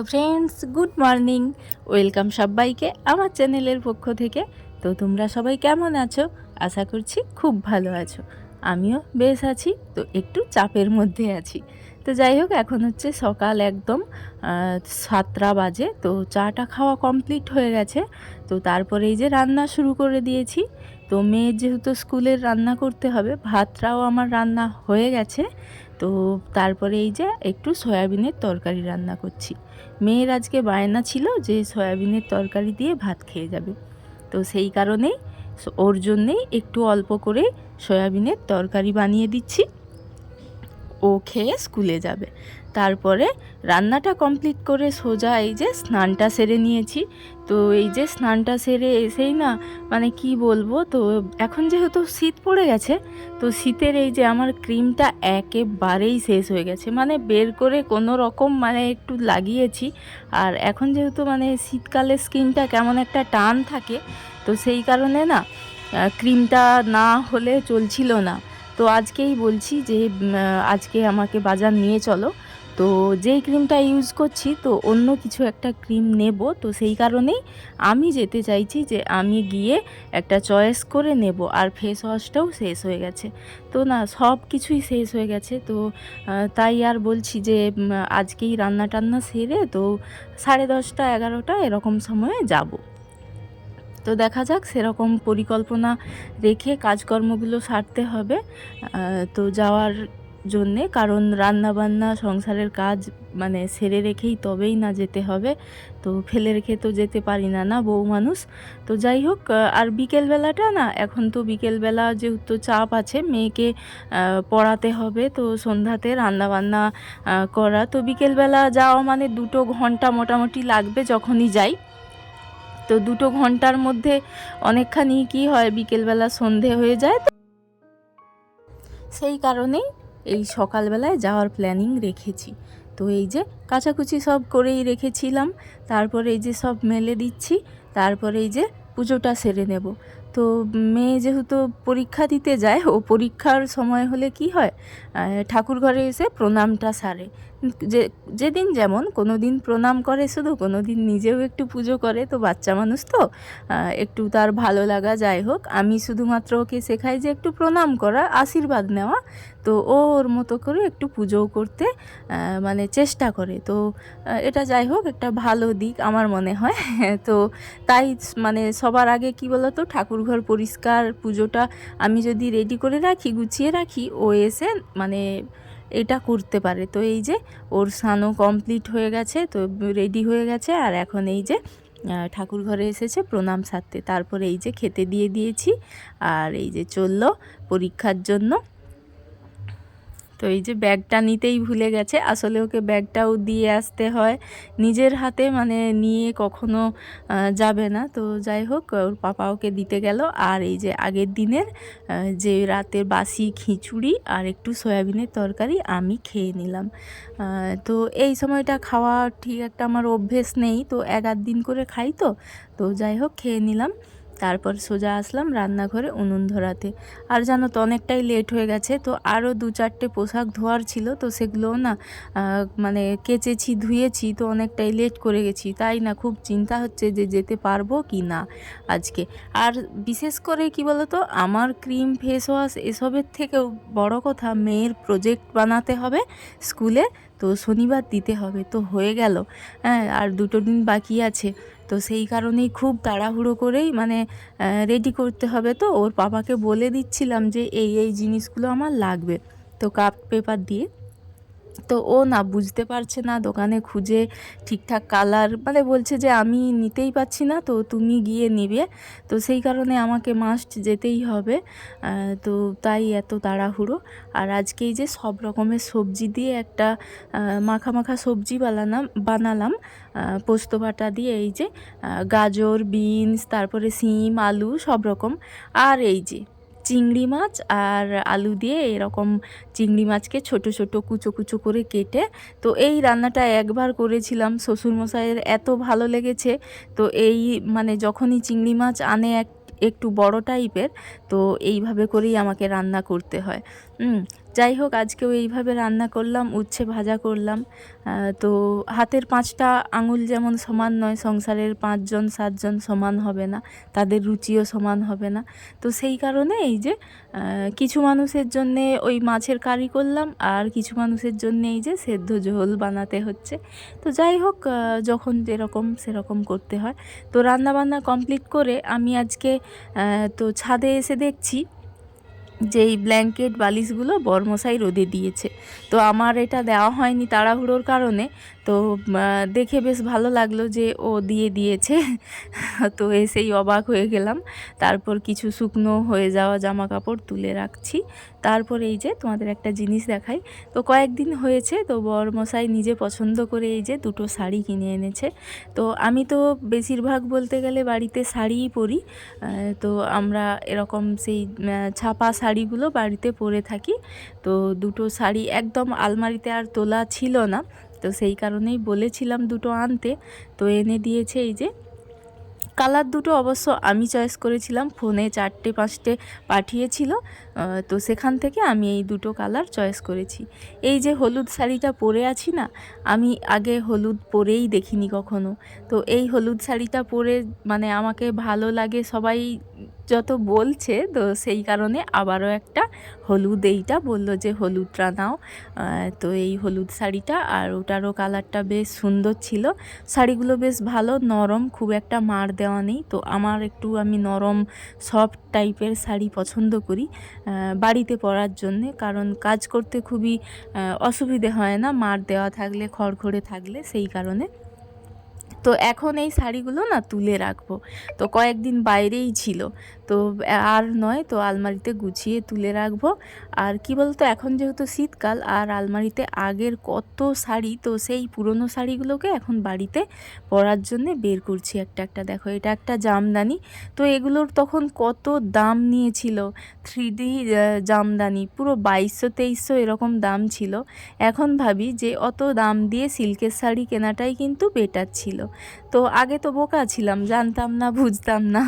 Hello friends, good morning. Welcome সবাইকে আমার চ্যানেলের পক্ষ থেকে। তো তোমরা সবাই কেমন আছো? আশা করছি খুব ভালো আছো। আমিও বেশ আছি, তো একটু চাপের মধ্যে আছি। তো যাই হোক, এখন হচ্ছে সকাল একদম 7টা বাজে। তো চাটা খাওয়া কমপ্লিট হয়ে গেছে। তো তারপরে এই যে রান্না শুরু করে দিয়েছি। তো মেয়ের যেহেতু স্কুলের রান্না করতে হবে, ভাতটাও আমার রান্না হয়ে গেছে। তো তারপরে এই যে একটু সয়াবিনের তরকারি রান্না করছি। মেয়ের আজকে বায়না ছিল যে সয়াবিনের তরকারি দিয়ে ভাত খেয়ে যাবে। তো সেই কারণেই ওর জন্যেই একটু অল্প করে সয়াবিনের তরকারি বানিয়ে দিচ্ছি। ও খেয়ে স্কুলে যাবে। তারপরে রান্নাটা কমপ্লিট করে সোজা এই যে স্নানটা সেরে নিয়েছি। তো এই যে স্নানটা সেরে এসেই না, মানে কি বলবো, তো এখন যেহেতু শীত পড়ে গেছে, তো শীতের এই যে আমার ক্রিমটা একেবারেই শেষ হয়ে গেছে। মানে বের করে কোনো রকম মানে একটু লাগিয়েছি। আর এখন যেহেতু মানে শীতকালে স্কিনটা কেমন একটা টান থাকে, তো সেই কারণে না ক্রিমটা না হলে চলছিল না। তো আজকেই বলছি যে আজকে আমাকে বাজার নিয়ে চলো। তো যেই ক্রিমটা ইউজ করছি, তো অন্য কিছু একটা ক্রিম নেব। তো সেই কারণেই আমি যেতে চাইছি যে আমি গিয়ে একটা চয়েস করে নেব। আর ফেস ওয়াশটাও শেষ হয়ে গেছে। তো না, সব কিছুই শেষ হয়ে গেছে। তো তাই আর বলছি যে আজকেই রান্না টান্না সেরে তো 10:30 11টা এরকম সময়ে যাব। তো দেখা যাক, সেরকম পরিকল্পনা রেখে কাজকর্মগুলো সারতে হবে তো যাওয়ার জন্যে। কারণ রান্নাবান্না সংসারের কাজ মানে সেরে রেখেই তবেই না যেতে হবে। তো ফেলে রেখে তো যেতে পারি না, না বউ মানুষ। তো যাই হোক, আর বিকেলবেলাটা না, এখন তো বিকেলবেলা যেহেতু চাপ আছে, মেয়েকে পড়াতে হবে, তো সন্ধ্যাতে রান্নাবান্না করা। তো বিকেলবেলা যাওয়া মানে 2 ঘন্টা মোটামুটি লাগবে যখনই যাই। তো 2 ঘন্টার মধ্যে অনেকখানি কি হয়, বিকেলবেলা সন্ধে হয়ে যায়। তো সেই কারণেই এই সকালবেলায় যাওয়ার প্ল্যানিং রেখেছি। তো এই যে কাচাকুচি সব করেই রেখেছিলাম। তারপরে এই যে সব মেলে দিচ্ছি। তারপরে এই যে পুজোটা সেরে নেব। তো মেয়ে যেহেতু পরীক্ষা দিতে যায়, ও পরীক্ষার সময় হলে কি হয়, ঠাকুর ঘরে এসে প্রণামটা সারে। যে যেদিন যেমন, কোনো দিন প্রণাম করে শুধু, কোনো দিন নিজেও একটু পুজো করে। তো বাচ্চা মানুষ তো একটু তার ভালো লাগা। যাই হোক, আমি শুধুমাত্র ওকে শেখাই যে একটু প্রণাম করা, আশীর্বাদ নেওয়া। তো ও ওর মতো করে একটু পুজোও করতে মানে চেষ্টা করে। তো এটা যাই হোক, একটা ভালো দিক আমার মনে হয়। তো তাই মানে সবার আগে কি বলতো, ঠাকুরঘর পরিষ্কার, পুজোটা আমি যদি রেডি করে রাখি, গুছিয়ে রাখি, ও এসে মানে এটা করতে পারে। তো এই যে ওর স্নানও কমপ্লিট হয়ে গেছে, তো রেডি হয়ে গেছে। আর এখন এই যে ঠাকুর ঘরে এসেছে প্রণাম সারতে। তারপরে এই যে খেতে দিয়ে দিয়েছি। আর এই যে চললো পরীক্ষার জন্য। তো এই যে ব্যাগটা নিতেই ভুলে গেছে। আসলে ওকে ব্যাগটাও দিয়ে আসতে হয়, নিজের হাতে মানে নিয়ে কখনো যাবে না। তো যাই হোক, ওর পাপা ওকে দিতে গেল। আর এই যে আগের দিনের যে রাতের বাসি খিচুড়ি আর একটু সয়াবিনের তরকারি আমি খেয়ে নিলাম। তো এই সময়টা খাওয়া ঠিক একটা আমার অভ্যেস নেই, তো 1-8 দিন করে খাই। তো তো যাই হোক, খেয়ে নিলাম। তারপর সোজা আসলাম রান্নাঘরে উনুন ধরাতে। আর জানো তো, অনেকটাই লেট হয়ে গেছে। তো আরও 2-4টে পোশাক ধোয়ার ছিল, তো সেগুলোও না মানে কেচেছি, ধুয়েছি। তো অনেকটাই লেট করে গেছি, তাই না খুব চিন্তা হচ্ছে যে যেতে পারবো কি না আজকে। আর বিশেষ করে কি বলতো, আমার ক্রিম, ফেস ওয়াশ এসবের থেকেও বড় কথা, মেয়ের প্রজেক্ট বানাতে হবে স্কুলে। তো শনিবার দিতে হবে, তো হয়ে গেল। হ্যাঁ, আর 2 দিন বাকি আছে। তো সেই কারণেই খুব তাড়াহুড়ো করেই মানে রেডি করতে হবে। তো ওর পাপাকে বলে দিচ্ছিলাম যে এই এই জিনিসগুলো আমার লাগবে, তো কাপ পেপার দিয়ে। তো ও না বুঝতে পারছে না, দোকানে খুঁজে ঠিকঠাক কালার মানে বলছে যে আমি নিতেই পারছি না, তো তুমি গিয়ে নিবে। তো সেই কারণে আমাকে মাস্ট যেতেই হবে। তো তাই এত তাড়াহুড়ো। আর আজকে এই যে সব রকমের সবজি দিয়ে একটা মাখা মাখা সবজি বানালাম পোস্ত বাটা দিয়ে। এই যে গাজর, বিনস, তারপরে সিম, আলু সব রকম। আর এই যে চিংড়ি মাছ আর আলু দিয়ে এরকম চিংড়ি মাছকে ছোট ছোট কুচো কুচো করে কেটে। তো এই রান্নাটা একবার করেছিলাম, শ্বশুরমশাইয়ের এত ভালো লেগেছে। তো এই মানে যখনই চিংড়ি মাছ আনে একটু বড় টাইপের, তো এইভাবে করেই আমাকে রান্না করতে হয়। যাই হোক, আজকেও এইভাবে রান্না করলাম, উচ্ছে ভাজা করলাম। তো হাতের 5টা আঙুল যেমন সমান নয়, সংসারের 5জন 7জন সমান হবে না, তাদের রুচিও সমান হবে না। তো সেই কারণে এই যে কিছু মানুষের জন্যে ওই মাছের কারি করলাম, আর কিছু মানুষের জন্যে এই যে সেদ্ধ ঝোল বানাতে হচ্ছে। তো যাই হোক, যখন যেরকম সেরকম করতে হয়। তো রান্নাবান্না কমপ্লিট করে আমি আজকে তো ছাদে এসে দেখছি যে এই ব্ল্যাঙ্কেট বালিশগুলো বরমশাই রোদে দিয়েছে। তো আমার এটা দেওয়া হয়নি তাড়াহুড়োর কারণে। তো দেখে বেশ ভালো লাগলো যে ও দিয়ে দিয়েছে। তো এসেই অবাক হয়ে গেলাম। তারপর কিছু শুকনো হয়ে যাওয়া জামা কাপড় তুলে রাখছি। তারপর এই যে তোমাদের একটা জিনিস দেখাই। তো কয়েকদিন হয়েছে, তো বরমশাই নিজে পছন্দ করে এই যে 2টো শাড়ি কিনে এনেছে। তো আমি তো বেশিরভাগ বলতে গেলে বাড়িতে শাড়িই পরি। তো আমরা এরকম সেই ছাপা শাড়িগুলো বাড়িতে পরে থাকি। তো 2টো শাড়ি একদম আলমারিতে আর তোলা ছিল না, তো সেই কারণেই বলেছিলাম 2টো আনতে। তো এনে দিয়েছে এই যে। কালার 2টো অবশ্য আমি চয়েস করেছিলাম, ফোনে 4টে 5টে পাঠিয়েছিল। তো সেখান থেকে আমি এই 2টো কালার চয়েস করেছি। এই যে হলুদ শাড়িটা পরে আছি না, আমি আগে হলুদ পরেই দেখিনি কখনো। তো এই হলুদ শাড়িটা পরে মানে আমাকে ভালো লাগে সবাই যত বলছে, তো সেই কারণে আবারও একটা হলুদ এইটা বলল যে হলুদটা নাও। তো এই হলুদ শাড়িটা, আর ওটারও কালারটা বেশ সুন্দর ছিল। শাড়িগুলো বেশ ভালো নরম, খুব একটা মার দেওয়া নেই। তো আমার একটু আমি নরম সফট টাইপের শাড়ি পছন্দ করি বাড়িতে পরার জন্যে, কারণ কাজ করতে খুবই অসুবিধে হয় না মার দেওয়া থাকলে, খড়খড়ে থাকলে, সেই কারণে। তো এখন এই শাড়িগুলো না তুলে রাখবো। তো কয়েকদিন বাইরেই ছিল, তো আর নয়, তো আলমারিতে গুছিয়ে তুলে রাখবো। আর কি বলতো, এখন যেহেতু শীতকাল, আর আলমারিতে আগের কত শাড়ি, তো সেই পুরনো শাড়িগুলোকে এখন বাড়িতে পরার জন্যে বের করছি একটা একটা। দেখো, এটা একটা জামদানি। তো এগুলোর তখন কত দাম নিয়েছিল, 3D জামদানি, পুরো 2200-2300 এরকম দাম ছিল। এখন ভাবি যে অত দাম দিয়ে সিল্কের শাড়ি কেনাটাই কিন্তু বেটার ছিল। তো আগে তো বোকা ছিলাম, জানতাম না, বুঝতাম না,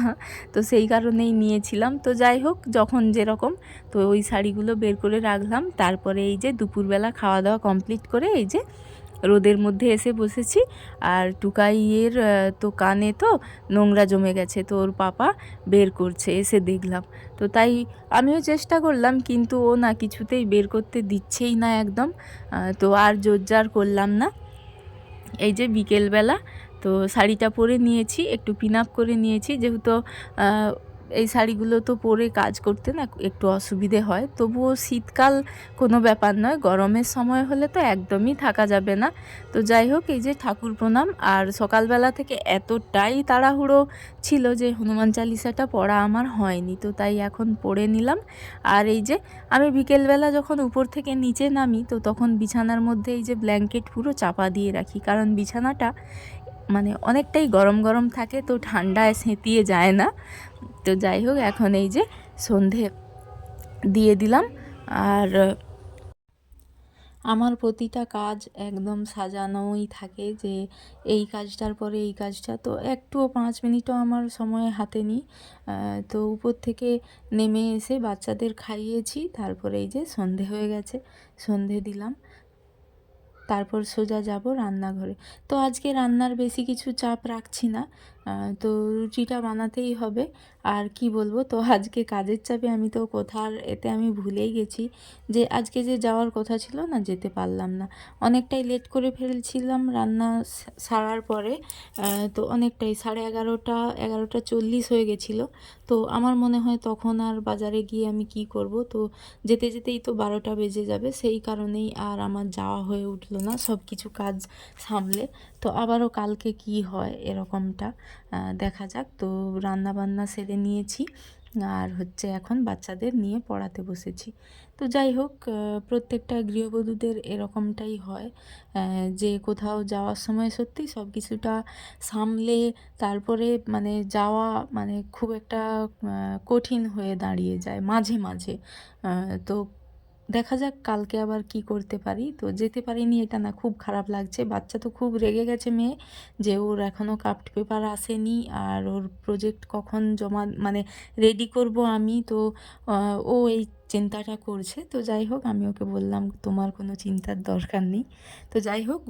তো সেই কারণেই নিয়েছিলাম। তো যাই হোক, যখন যেরকম, তো ওই শাড়িগুলো বের করে রাখলাম। তারপরে এই যে দুপুরবেলা খাওয়া দাওয়া কমপ্লিট করে এই যে রোদের মধ্যে এসে বসেছি। আর টুকাইয়ের তো কানে তো নোংরা জমে গেছে, তো ওর পাপা বের করছে, এসে দেখলাম। তো তাই আমিও চেষ্টা করলাম, কিন্তু ও না কিছুতেই বের করতে দিচ্ছেই না একদম। তো আর জোরজার করলাম না। এই যে বিকেলবেলা তো শাড়িটা পরে নিয়েছি, একটু পিন আপ করে নিয়েছি, যেহেতু এই শাড়িগুলো তো পরে কাজ করতে না একটু অসুবিধে হয়। তবুও শীতকাল কোনো ব্যাপার নয়, গরমের সময় হলে তো একদমই থাকা যাবে না। তো যাই হোক, এই যে ঠাকুর প্রণাম, আর সকালবেলা থেকে এতটাই তাড়াহুড়ো ছিল যে হনুমান চালিসাটা পড়া আমার হয়নি, তো তাই এখন পড়ে নিলাম। আর এই যে আমি বিকেলবেলা যখন উপর থেকে নিচে নামি, তো তখন বিছানার মধ্যে এই যে ব্ল্যাঙ্কেট পুরো চাপা দিয়ে রাখি, কারণ বিছানাটা মানে অনেকটাই গরম গরম থাকে, তো ঠান্ডায় সেঁতিয়ে যায় না। তো যাই হোক, এখন এই যে সন্ধে দিয়ে দিলাম। আর আমার প্রতিটা কাজ একদম সাজানোই থাকে, যে এই কাজটার পরে এই কাজটা, তো একটুও 5 মিনিটও আমার সময় হাতে নিই। তো উপর থেকে নেমে এসে বাচ্চাদের খাইয়েছি, তারপরে এই যে সন্ধে হয়ে গেছে, সন্ধে দিলাম। তারপর সোজা যাব রান্নাঘরে। তো আজকে রান্নার বেশি কিছু চাপ রাখছি না, তো রুটিটা বানাতেই হবে। আর কি বলবো, তো আজকে কাজের চাপে আমি তো কোথার এতে আমি ভুলেই গেছি যে আজকে যে যাওয়ার কথা ছিল না, যেতে পারলাম না। অনেকটাই লেট করে ফেলছিলাম রান্না সারার পরে। তো অনেকটাই 11:30 11:40 হয়ে গেছিলো। তো আমার মনে হয় তখন আর বাজারে গিয়ে আমি কি করব, তো যেতে যেতেই তো 12টা বেজে যাবে, সেই কারণেই আর আমার যাওয়া হয়ে উঠলো না সব কিছু কাজ সামলে। তো আবারও কালকে কি হয় এরকমটা দেখা যাক। তো রান্না বান্না সেরে নিয়েছি, আর হচ্ছে এখন বাচ্চাদের নিয়ে পড়াতে বসেছি। তো যাই হোক, প্রত্যেকটা গৃহবধূদের এরকমটাই হয়, যে কোথাও যাওয়ার সময় সত্যিই সব কিছুটা সামলে তারপরে মানে যাওয়া মানে খুব একটা কঠিন হয়ে দাঁড়িয়ে যায় মাঝে মাঝে। তো দেখা যাক কালকে আবার কি করতে পারি। তো যেতে পারিনি এটা না, খুব খারাপ লাগছে। বাচ্চা তো খুব রেগে গেছে মেয়ে, যে ওর এখনও ক্রাফট পেপার আসেনি আর ওর প্রজেক্ট কখন জমা মানে রেডি করব আমি। তো ও এই চিন্তাটা করছে। তো যাই হোক, আমি ওকে বললাম তোমার কোনো চিন্তার দরকার নেই। তো যাই হোক,